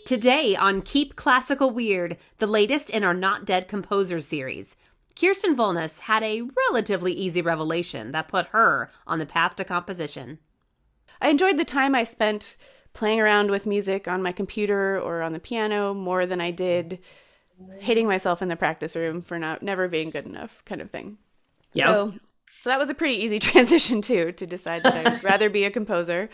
Today on Keep Classical Weird, the latest in our Not Dead Composers series, Kirsten Volness had a relatively easy revelation that put her on the path to composition. I enjoyed the time I spent playing around with music on my computer or on the piano more than I did hating myself in the practice room for never being good enough kind of thing. Yep. So that was a pretty easy transition too, to decide that I'd rather be a composer.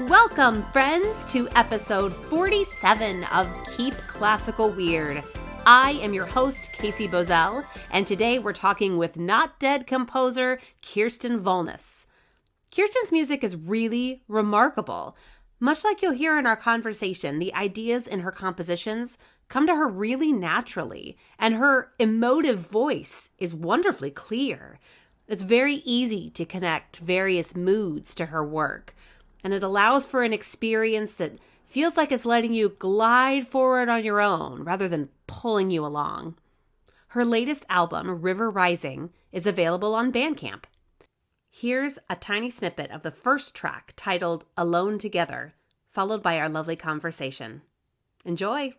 Welcome, friends, to episode 47 of Keep Classical Weird. I am your host, Casey Bozell, and today we're talking with Not Dead composer Kirsten Volness. Kirsten's music is really remarkable. Much like you'll hear in our conversation, the ideas in her compositions come to her really naturally, and her emotive voice is wonderfully clear. It's very easy to connect various moods to her work, and it allows for an experience that feels like it's letting you glide forward on your own rather than pulling you along. Her latest album, River Rising, is available on Bandcamp. Here's a tiny snippet of the first track titled Alone Together, followed by our lovely conversation. Enjoy!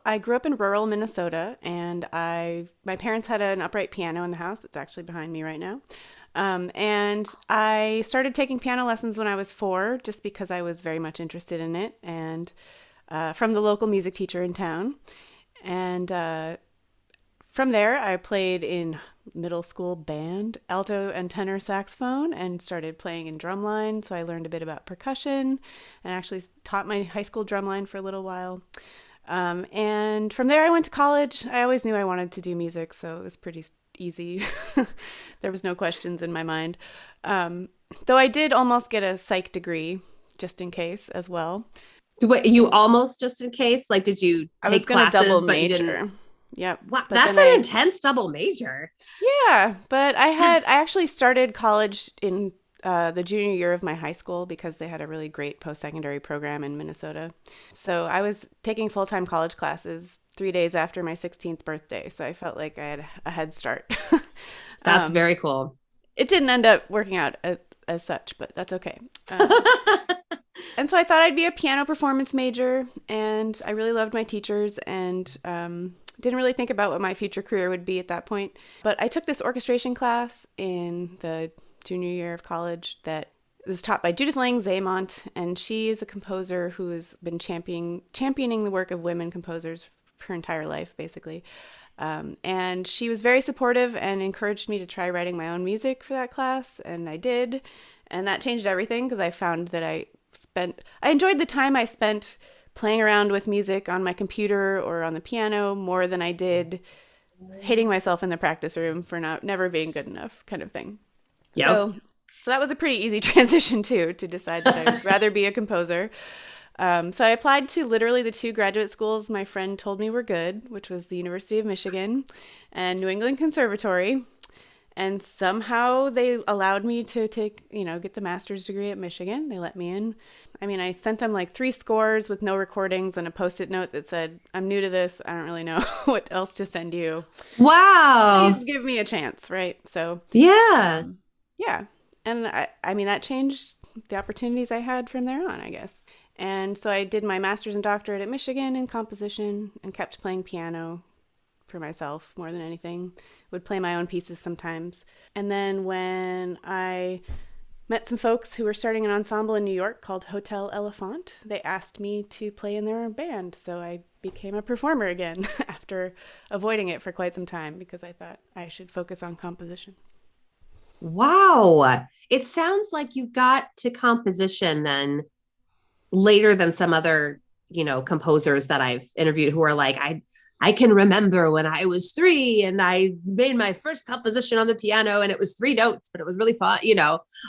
I grew up in rural Minnesota, and my parents had an upright piano in the house. It's actually behind me right now. And I started taking piano lessons when I was 4, just because I was very much interested in it, and from the local music teacher in town. And from there, I played in middle school band, alto and tenor saxophone, and started playing in drumline. So I learned a bit about percussion, and actually taught my high school drumline for a little while. And from there I went to college. I always knew I wanted to do music, so it was pretty easy. There was no questions in my mind. Though I did almost get a psych degree just in case as well. Wait, you almost just in case? Like, did you take classes, double but you major. didn't? Yep. Wow, that's an intense double major. Yeah, but I actually started college in the junior year of my high school because they had a really great post-secondary program in Minnesota. So I was taking full-time college classes 3 days after my 16th birthday. So I felt like I had a head start. That's very cool. It didn't end up working out as such, but that's okay. And so I thought I'd be a piano performance major, and I really loved my teachers, and didn't really think about what my future career would be at that point. But I took this orchestration class in the junior year of college that was taught by Judith Lang Zaymont, and she is a composer who has been championing the work of women composers her entire life, basically. And she was very supportive and encouraged me to try writing my own music for that class, and I did. And that changed everything because I found that I enjoyed the time I spent playing around with music on my computer or on the piano more than I did hating myself in the practice room for never being good enough kind of thing. Yep. So that was a pretty easy transition too, to decide that I'd rather be a composer. So I applied to literally the 2 graduate schools my friend told me were good, which was the University of Michigan and New England Conservatory. And somehow they allowed me to get the master's degree at Michigan. They let me in. I mean, I sent them like 3 scores with no recordings and a Post-it note that said, "I'm new to this. I don't really know what else to send you. Wow. Please give me a chance," right? So yeah. Yeah. And I mean, that changed the opportunities I had from there on, I guess. And so I did my master's and doctorate at Michigan in composition and kept playing piano for myself more than anything. Would play my own pieces sometimes. And then when I met some folks who were starting an ensemble in New York called Hotel Elephant, they asked me to play in their band. So I became a performer again after avoiding it for quite some time because I thought I should focus on composition. Wow. It sounds like you got to composition then later than some other, composers that I've interviewed who are like, I can remember when I was 3 and I made my first composition on the piano and it was 3 notes, but it was really fun.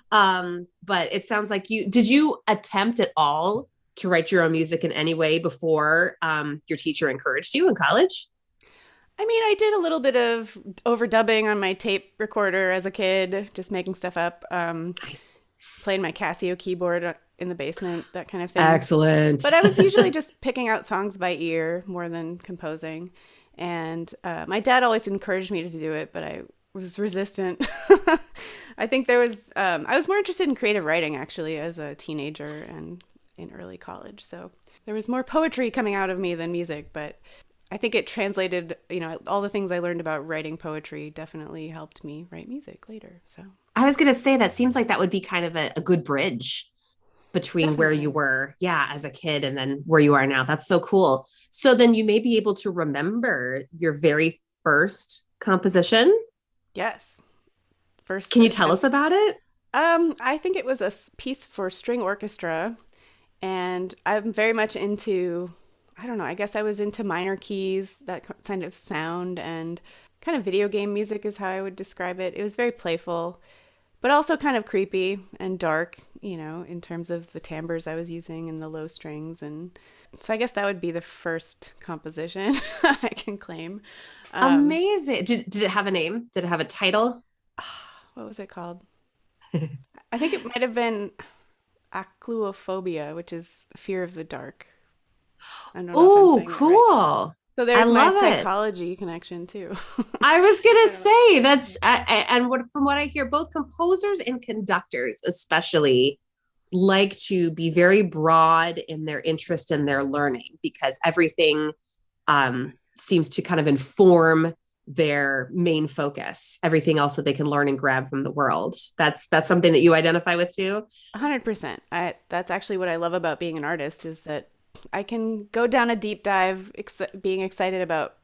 But it sounds like did you attempt at all to write your own music in any way before your teacher encouraged you in college? I mean, I did a little bit of overdubbing on my tape recorder as a kid, just making stuff up. Nice. Played my Casio keyboard in the basement, that kind of thing. Excellent. But I was usually just picking out songs by ear more than composing. And my dad always encouraged me to do it, but I was resistant. I think I was more interested in creative writing actually as a teenager and in early college. So there was more poetry coming out of me than music, but I think it translated, all the things I learned about writing poetry definitely helped me write music later. So I was going to say that seems like that would be kind of a good bridge between definitely. where you were, as a kid and then where you are now. That's so cool. So then you may be able to remember your very first composition. Yes. First. Can you tell us about it? I think it was a piece for string orchestra, and I'm very much into, I don't know, I guess I was into minor keys, that kind of sound, and kind of video game music is how I would describe it. It was very playful, but also kind of creepy and dark, in terms of the timbres I was using and the low strings. And so I guess that would be the first composition I can claim. Amazing. Did it have a name? Did it have a title? What was it called? I think it might have been acluophobia, which is fear of the dark. I don't know if I'm Oh, saying it right. cool. So there's I my love it. psychology connection too. I was going to say that's, and from what I hear, both composers and conductors especially like to be very broad in their interest in their learning because everything seems to kind of inform their main focus, everything else that they can learn and grab from the world. That's something that you identify with too? 100%. That's actually what I love about being an artist is that I can go down a deep dive being excited about,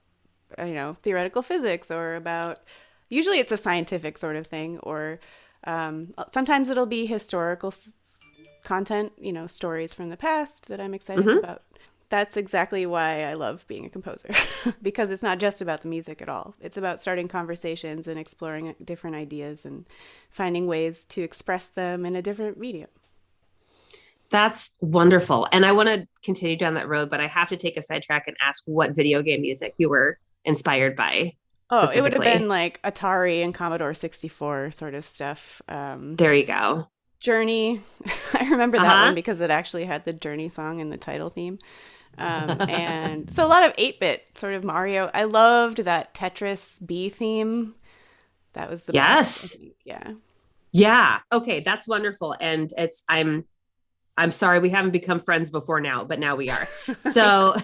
theoretical physics or about, usually it's a scientific sort of thing, or sometimes it'll be historical content, stories from the past that I'm excited about. That's exactly why I love being a composer because it's not just about the music at all. It's about starting conversations and exploring different ideas and finding ways to express them in a different medium. That's wonderful. And I want to continue down that road, but I have to take a sidetrack and ask what video game music you were inspired by. Oh, it would have been like Atari and Commodore 64 sort of stuff. There you go. Journey. I remember that one because it actually had the Journey song in the title theme. And so a lot of 8-bit sort of Mario. I loved that Tetris B theme. That was the best, I think. Yeah. Yeah. Okay. That's wonderful. And I'm sorry we haven't become friends before now, but now we are. So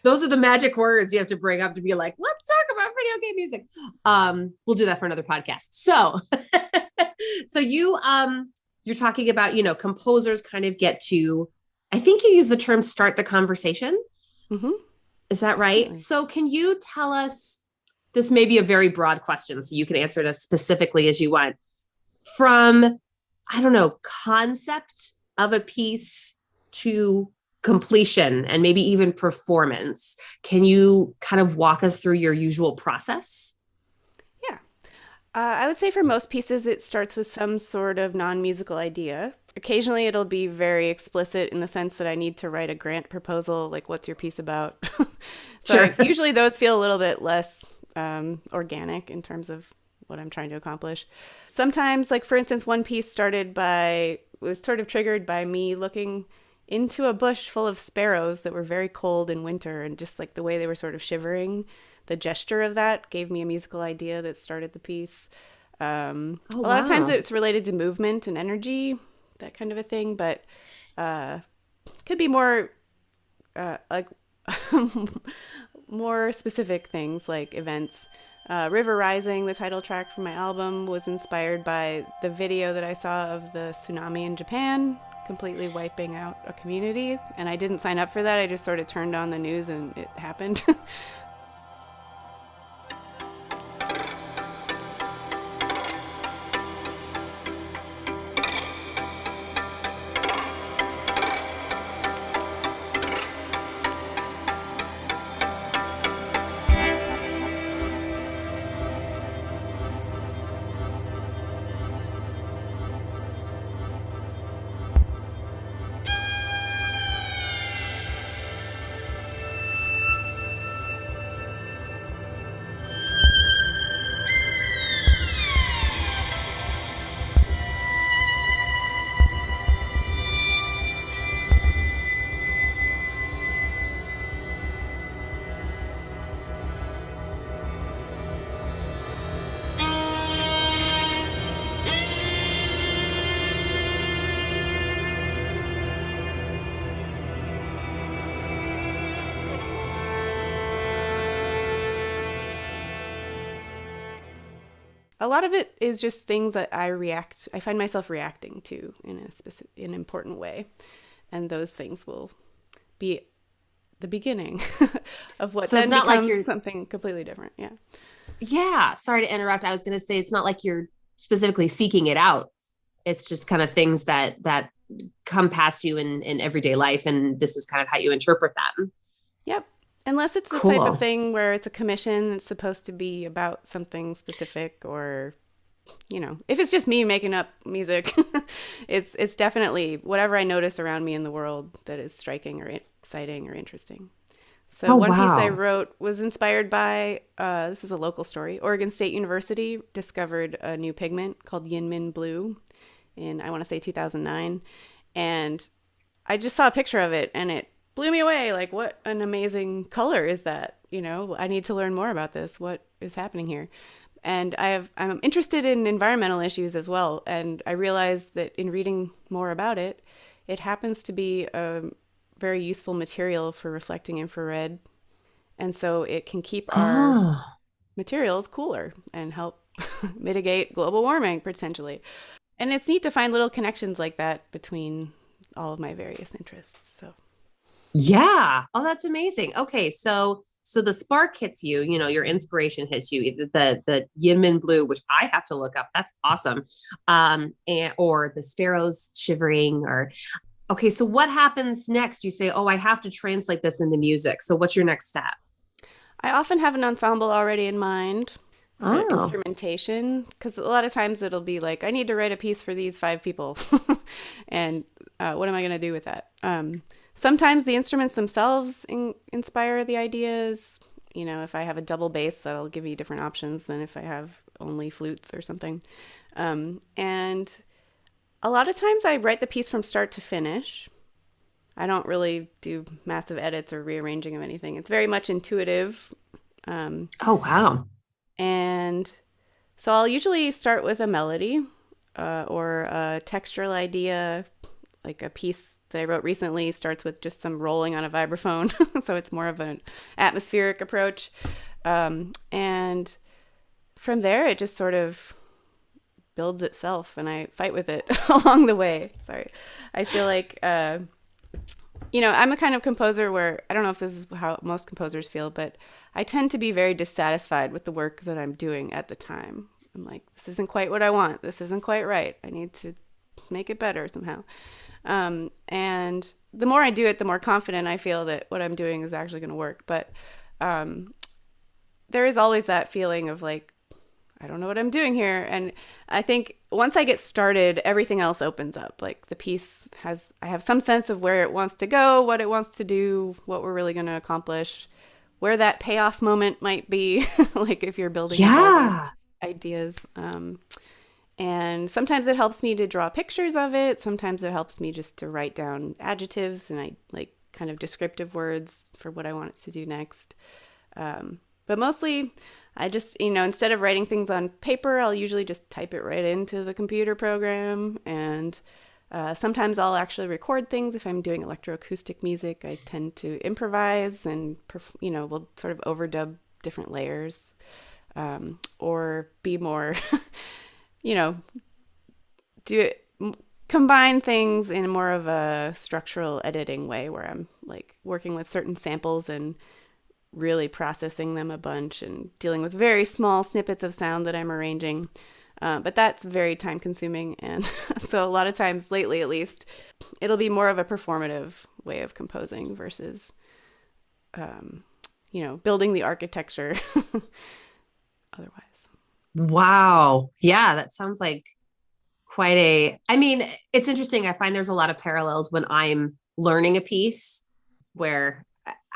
those are the magic words you have to bring up to be like, let's talk about video game music. We'll do that for another podcast. So you're talking about, composers kind of get to, I think you use the term start the conversation. Mm-hmm. Is that right? Definitely. So can you tell us, this may be a very broad question, so you can answer it as specifically as you want. From, I don't know, concept of a piece to completion and maybe even performance, can you kind of walk us through your usual process? Yeah. I would say for most pieces, it starts with some sort of non-musical idea. Occasionally, it'll be very explicit in the sense that I need to write a grant proposal, like, what's your piece about? Sure. Usually those feel a little bit less organic in terms of what I'm trying to accomplish. Sometimes, like, for instance, one piece was sort of triggered by me looking into a bush full of sparrows that were very cold in winter, and just like the way they were sort of shivering, the gesture of that gave me a musical idea that started the piece. A lot of times it's related to movement and energy, that kind of a thing. But Could be more like more specific things like events. River Rising, the title track from my album, was inspired by the video that I saw of the tsunami in Japan, completely wiping out a community. And I didn't sign up for that. I just sort of turned on the news and it happened. A lot of it is just things that I find myself reacting to in in an important way. And those things will be the beginning of what So then it's not becomes like you're something completely different. Yeah. Yeah, sorry to interrupt. I was going to say it's not like you're specifically seeking it out. It's just kind of things that come past you in everyday life, and this is kind of how you interpret them. Yep. Unless it's this type of Cool. thing where it's a commission that's supposed to be about something specific, or if it's just me making up music, it's definitely whatever I notice around me in the world that is striking or exciting or interesting. So Oh, one piece I wow. wrote was inspired by this is a local story. Oregon State University discovered a new pigment called Yinmin blue in, I want to say, 2009, and I just saw a picture of it and it blew me away. Like, what an amazing color is that? I need to learn more about this. What is happening here? And I'm interested in environmental issues as well. And I realized that in reading more about it, it happens to be a very useful material for reflecting infrared. And so it can keep our Oh, materials cooler and help mitigate global warming potentially. And it's neat to find little connections like that between all of my various interests. So yeah. Oh, that's amazing. Okay, so the spark hits you, your inspiration hits you, either the Yinmin blue, which I have to look up. That's awesome. And or the sparrows shivering or okay, so what happens next? You say, "Oh, I have to translate this into music." So what's your next step? I often have an ensemble already in mind for Oh. instrumentation because a lot of times it'll be like, I need to write a piece for these 5 people. And what am I going to do with that? Sometimes the instruments themselves inspire the ideas. If I have a double bass, that'll give you different options than if I have only flutes or something. And a lot of times I write the piece from start to finish. I don't really do massive edits or rearranging of anything. It's very much intuitive. Um, Oh, wow. and so I'll usually start with a melody or a textural idea, like a piece that I wrote recently starts with just some rolling on a vibraphone. So it's more of an atmospheric approach. And from there, it just sort of builds itself and I fight with it along the way. Sorry. I feel like I'm a kind of composer where I don't know if this is how most composers feel, but I tend to be very dissatisfied with the work that I'm doing at the time. I'm like, this isn't quite what I want. This isn't quite right. I need to make it better somehow. And the more I do it, the more confident I feel that what I'm doing is actually going to work. But there is always that feeling of like, I don't know what I'm doing here. And I think once I get started, everything else opens up. Like I have some sense of where it wants to go, what it wants to do, what we're really going to accomplish, where that payoff moment might be, like if you're building up all these Yeah. ideas. And sometimes it helps me to draw pictures of it. Sometimes it helps me just to write down adjectives and I like kind of descriptive words for what I want it to do next. But mostly I just, instead of writing things on paper, I'll usually just type it right into the computer program. And Sometimes I'll actually record things. If I'm doing electroacoustic music, I tend to improvise and, we'll sort of overdub different layers, or be more, you know, do it, combine things in more of a structural editing way where I'm like working with certain samples and really processing them a bunch and dealing with very small snippets of sound that I'm arranging. But that's very time consuming. And so a lot of times lately, at least, it'll be more of a performative way of composing versus, building the architecture otherwise. Wow. Yeah, that sounds like I mean, it's interesting. I find there's a lot of parallels when I'm learning a piece where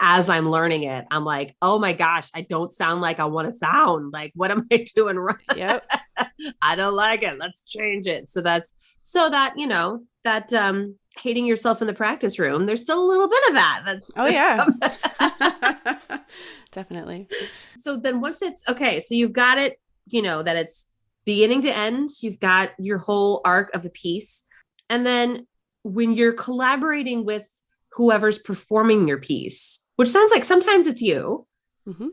as I'm learning it, I'm like, oh my gosh, I don't sound like I want to sound. Like, what am I doing wrong? Yep. I don't like it. Let's change it. So that, hating yourself in the practice room, there's still a little bit of that. Yeah. Definitely. So then once it's okay, so you've got it, that it's beginning to end, you've got your whole arc of the piece. And then when you're collaborating with whoever's performing your piece, which sounds like sometimes it's you, mm-hmm.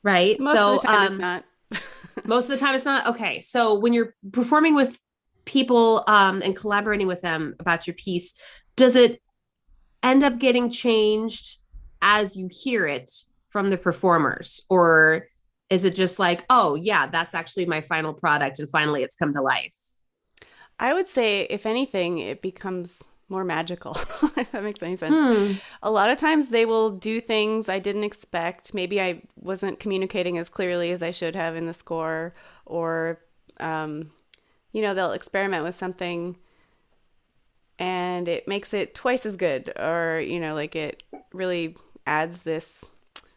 right? Most of the time it's not. Most of the time it's not. Okay. So when you're performing with people and collaborating with them about your piece, does it end up getting changed as you hear it from the performers? Or is it just like, oh yeah, that's actually my final product and finally it's come to life? I would say, if anything, it becomes more magical, if that makes any sense. A lot of times they will do things I didn't expect. Maybe I wasn't communicating as clearly as I should have in the score, or, they'll experiment with something and it makes it twice as good, or, it really adds this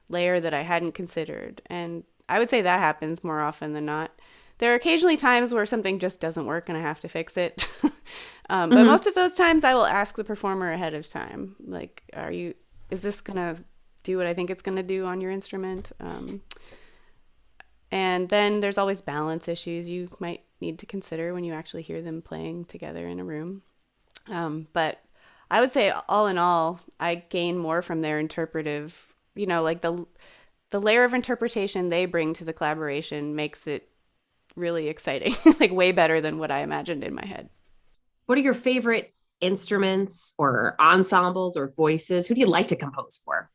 layer that I hadn't considered. And I would say that happens more often than not. There are occasionally times where something just doesn't work and I have to fix it. But most of those times I will ask the performer ahead of time, like, is this going to do what I think it's going to do on your instrument? And then there's always balance issues you might need to consider when you actually hear them playing together in a room. But I would say all in all, I gain more from their interpretive, like the layer of interpretation they bring to the collaboration makes it really exciting, like way better than what I imagined in my head. What are your favorite instruments or ensembles or voices? Who do you like to compose for?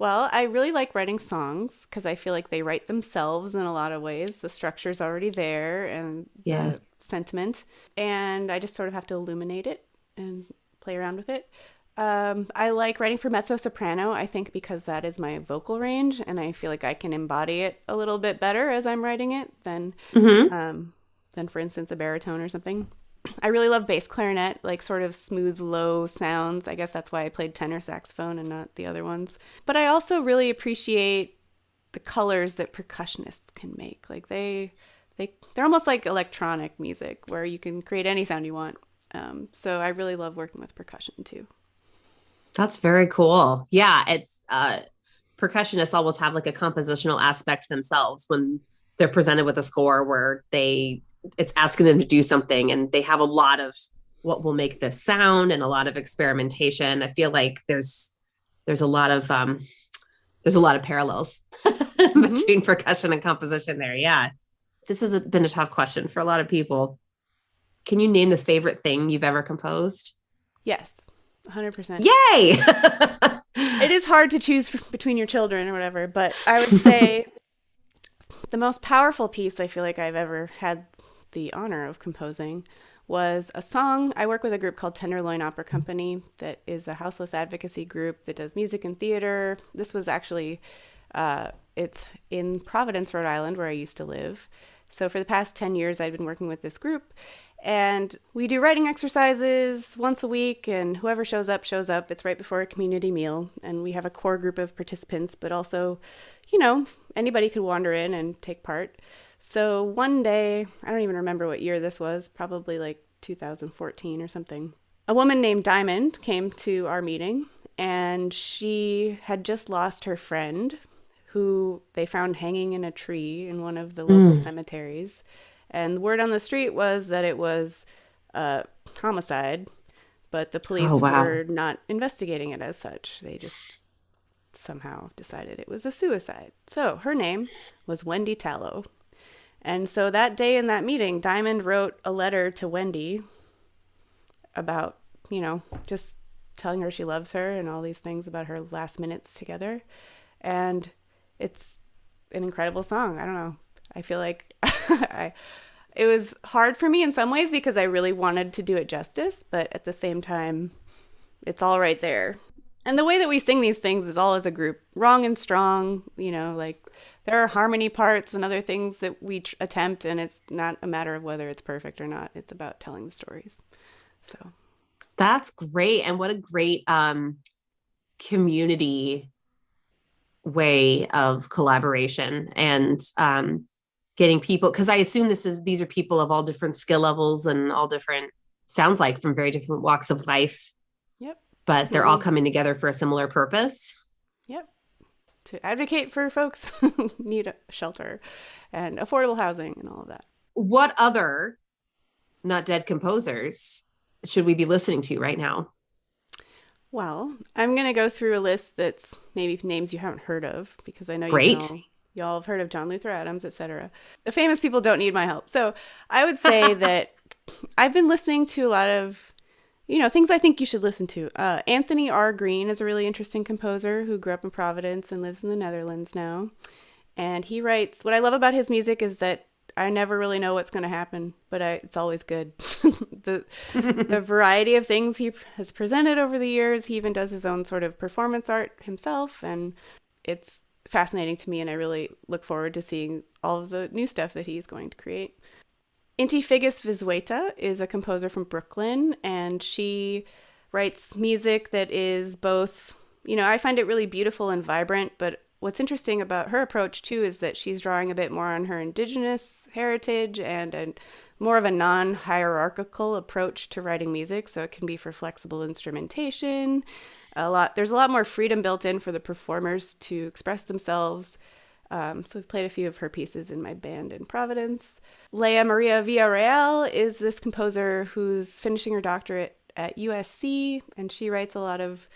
Well, I really like writing songs because I feel like they write themselves in a lot of ways. The structure's already there and the sentiment, and I just sort of have to illuminate it and play around with it. I like writing for mezzo-soprano, I think, because that is my vocal range, and I feel like I can embody it a little bit better as I'm writing it than, for instance, a baritone or something. I really love bass clarinet, like sort of smooth, low sounds. I guess that's why I played tenor saxophone and not the other ones. But I also really appreciate the colors that percussionists can make. Like they're almost like electronic music where you can create any sound you want. So I really love working with percussion too. That's very cool. Yeah, it's percussionists always have like a compositional aspect themselves when they're presented with a score where it's asking them to do something, and they have a lot of what will make this sound and a lot of experimentation. I feel like there's a lot of parallels between percussion and composition there. Yeah. This has been a tough question for a lot of people. Can you name the favorite thing you've ever composed? Yes. 100%. Yay! It is hard to choose between your children or whatever, but I would say the most powerful piece I feel like I've ever had the honor of composing was a song. I work with a group called Tenderloin Opera Company that is a houseless advocacy group that does music and theater. This was actually, it's in Providence, Rhode Island, where I used to live. So for the past 10 years, I've been working with this group. And we do writing exercises once a week, and whoever shows up, shows up. It's right before a community meal, and we have a core group of participants, but also, anybody could wander in and take part. So one day, I don't even remember what year this was, probably like 2014 or something. A woman named Diamond came to our meeting, and she had just lost her friend, who they found hanging in a tree in one of the local cemeteries. And the word on the street was that it was a homicide, but the police Oh, wow. were not investigating it as such. They just somehow decided it was a suicide. So her name was Wendy Tallow. And so that day in that meeting, Diamond wrote a letter to Wendy about, just telling her she loves her and all these things about her last minutes together. And it's an incredible song. I don't know. I feel like it was hard for me in some ways because I really wanted to do it justice, but at the same time, it's all right there. And the way that we sing these things is all as a group, wrong and strong, like there are harmony parts and other things that we attempt, and it's not a matter of whether it's perfect or not. It's about telling the stories. So That's great. And what a great community way of collaboration and getting people, because I assume these are people of all different skill levels and all different, sounds like from very different walks of life. Yep. But they're all coming together for a similar purpose. Yep. To advocate for folks who need a shelter and affordable housing and all of that. What other Not Dead composers should we be listening to right now? Well, I'm going to go through a list that's maybe names you haven't heard of, because I know y'all have heard of John Luther Adams, etc. The famous people don't need my help. So I would say that I've been listening to a lot of, things I think you should listen to. Anthony R. Green is a really interesting composer who grew up in Providence and lives in the Netherlands now. And he writes, what I love about his music is that I never really know what's going to happen, but it's always good. The variety of things he has presented over the years, he even does his own sort of performance art himself, and it's fascinating to me, and I really look forward to seeing all of the new stuff that he's going to create. Inti Figgis Vizueta is a composer from Brooklyn, and she writes music that is both, I find it really beautiful and vibrant, but what's interesting about her approach, too, is that she's drawing a bit more on her indigenous heritage and more of a non-hierarchical approach to writing music, so it can be for flexible instrumentation. There's a lot more freedom built in for the performers to express themselves. So I've played a few of her pieces in my band in Providence. Leia Maria Villarreal is this composer who's finishing her doctorate at USC, and she writes a lot of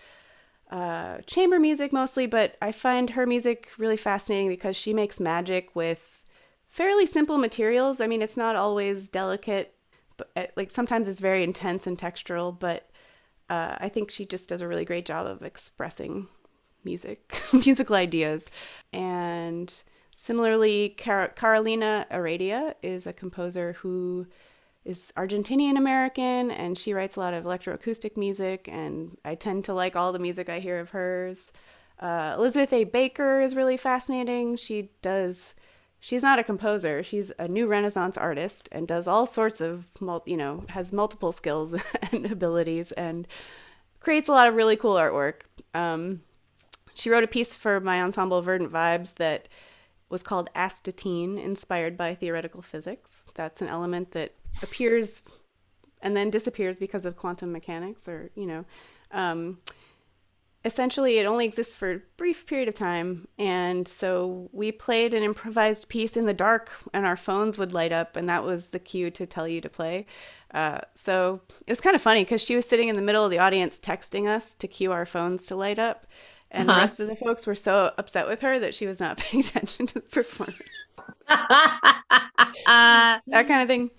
chamber music mostly, but I find her music really fascinating because she makes magic with fairly simple materials. I mean, it's not always delicate, but like sometimes it's very intense and textural, but I think she just does a really great job of expressing musical ideas. And similarly, Carolina Heredia is a composer who is Argentinian American, and she writes a lot of electroacoustic music, and I tend to like all the music I hear of hers. Elizabeth A. Baker is really fascinating. She's not a composer. She's a new Renaissance artist and does all sorts of, has multiple skills and abilities and creates a lot of really cool artwork. She wrote a piece for my ensemble Verdant Vibes that was called Astatine, inspired by theoretical physics. That's an element that appears and then disappears because of quantum mechanics, or, essentially it only exists for a brief period of time. And so we played an improvised piece in the dark and our phones would light up, and that was the cue to tell you to play. So it was kind of funny because she was sitting in the middle of the audience texting us to cue our phones to light up. And the rest of the folks were so upset with her that she was not paying attention to the performance. That kind of thing.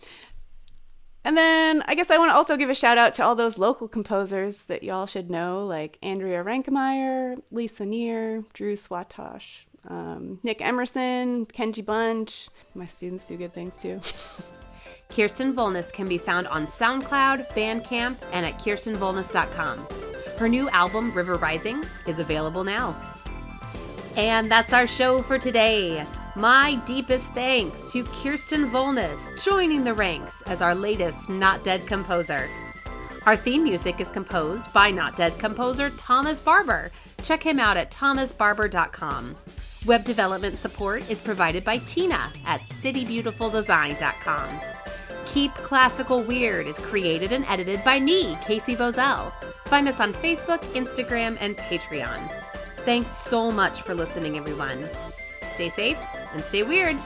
And then I guess I want to also give a shout out to all those local composers that y'all should know, like Andrea Rankemeyer, Lisa Neer, Drew Swatosh, Nick Emerson, Kenji Bunch. My students do good things too. Kirsten Volness can be found on SoundCloud, Bandcamp, and at kirstenvolness.com. Her new album, River Rising, is available now. And that's our show for today. My deepest thanks to Kirsten Volness, joining the ranks as our latest Not Dead composer. Our theme music is composed by Not Dead composer Thomas Barber. Check him out at thomasbarber.com. Web development support is provided by Tina at citybeautifuldesign.com. Keep Classical Weird is created and edited by me, Casey Bozell. Find us on Facebook, Instagram, and Patreon. Thanks so much for listening, everyone. Stay safe and stay weird.